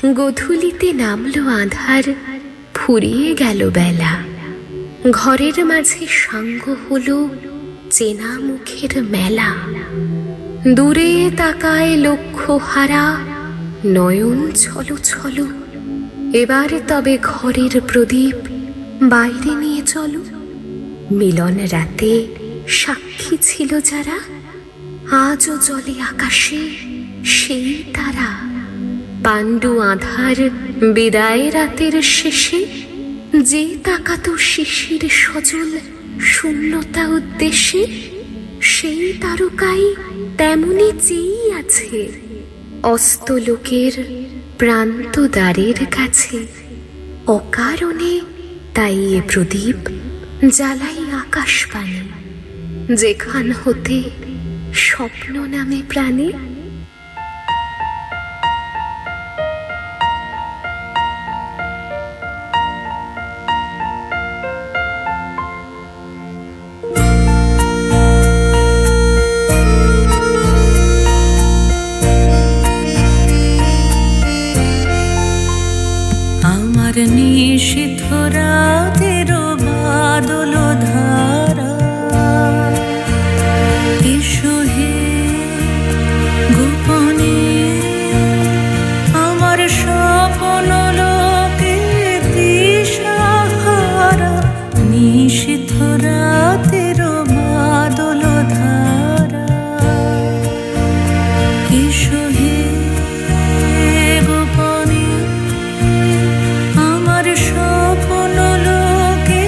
গোধূলিতে নামলো আঁধার, ফুরিয়ে গেল বেলা। ঘরের মাঝে সাঙ্গ হলো চেনা মুখের মেলা। দূরে তাকায় লক্ষ্য হারা, নয়ন ছলো ছলো। এবার তবে ঘরের প্রদীপ বাইরে নিয়ে চলো। মিলন রাতে সাক্ষী ছিল যারা, আজও জলে আকাশে সেই তারা। পাণ্ডু আঁধার বিদায় রাতের শেষে, যে তাকাতো শিশির সজল শূন্যতা উদ্দেশ্যে, সেই তারকাই তেমনি চেয়েই আছে অস্তলোকের প্রান্ত দ্বারের কাছে। অকারণে তাই এ প্রদীপ জ্বালাই আকাশবাণী, যেখান হতে স্বপ্ন নামে প্রাণে। আমার নিশীথ রাতের বাদল ধারা, এসো হে গোপনে আমার স্বপ্ন লোকে দিশাহারা। নিশীথ রাতের বাদল ধারা, এসো হে গোপনে আমার স্বপ্ন লোকে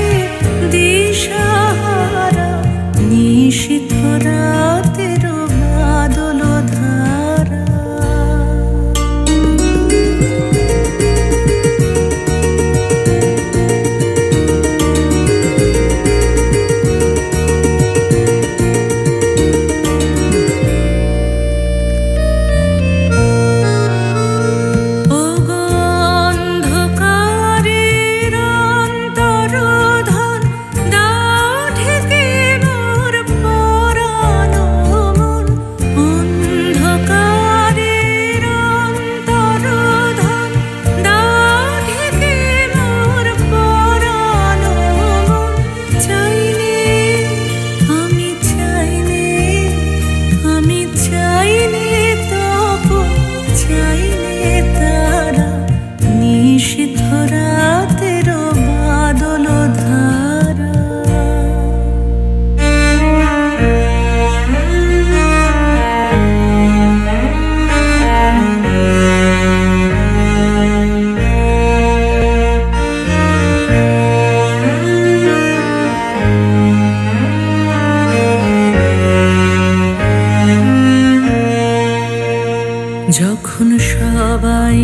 দিশাহারা। নিশীথ রাতের বাদল ধারা। নিশীথ রাতের বাদল ধারা। যখন সবাই